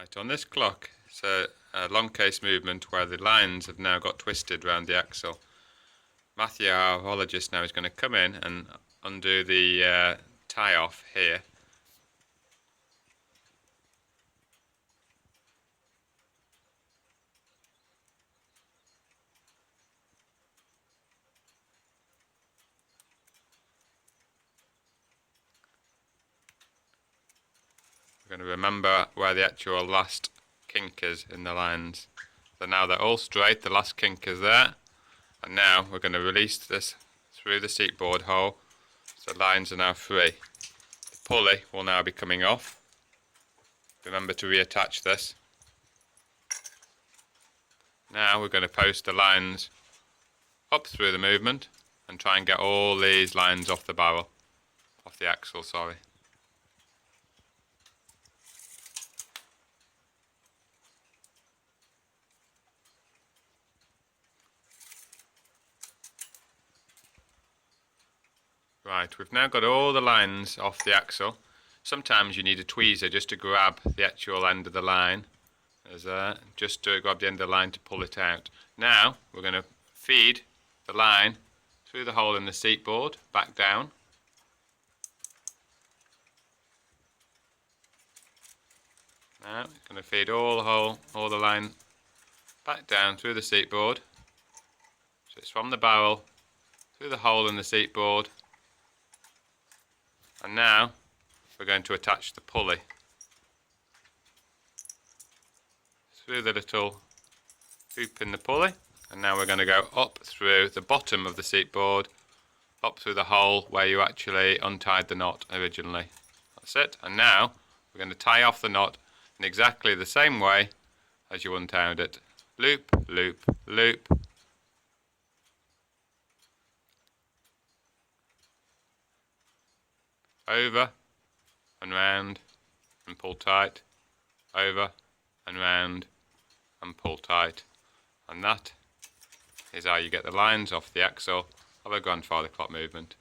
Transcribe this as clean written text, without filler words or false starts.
Right, on this clock, it's a long case movement where the lines have now got twisted around the axle. Matthew, our horologist, now is going to come in and undo the tie off here. We're going to remember where the actual last kink is in the lines. So now they're all straight, the last kink is there. And now we're going to release this through the seat board hole, so the lines are now free. The pulley will now be coming off. Remember to reattach this. Now we're going to post the lines up through the movement and try and get all these lines off the barrel, off the axle, sorry. Right, we've now got all the lines off the axle. Sometimes you need a tweezer just to grab the actual end of the line. There's just to grab the end of the line to pull it out. Now we're going to feed the line through the hole in the seat board, back down. Now we're going to feed all the line back down through the seat board. So it's from the barrel through the hole in the seat board. And now we're going to attach the pulley through the little hoop in the pulley, and now we're going to go up through the bottom of the seat board, up through the hole where you actually untied the knot originally. That's it. And now we're going to tie off the knot in exactly the same way as you untied it. Loop, loop, loop. Over and round and pull tight, over and round and pull tight, and that is how you get the lines off the axle of a grandfather clock movement.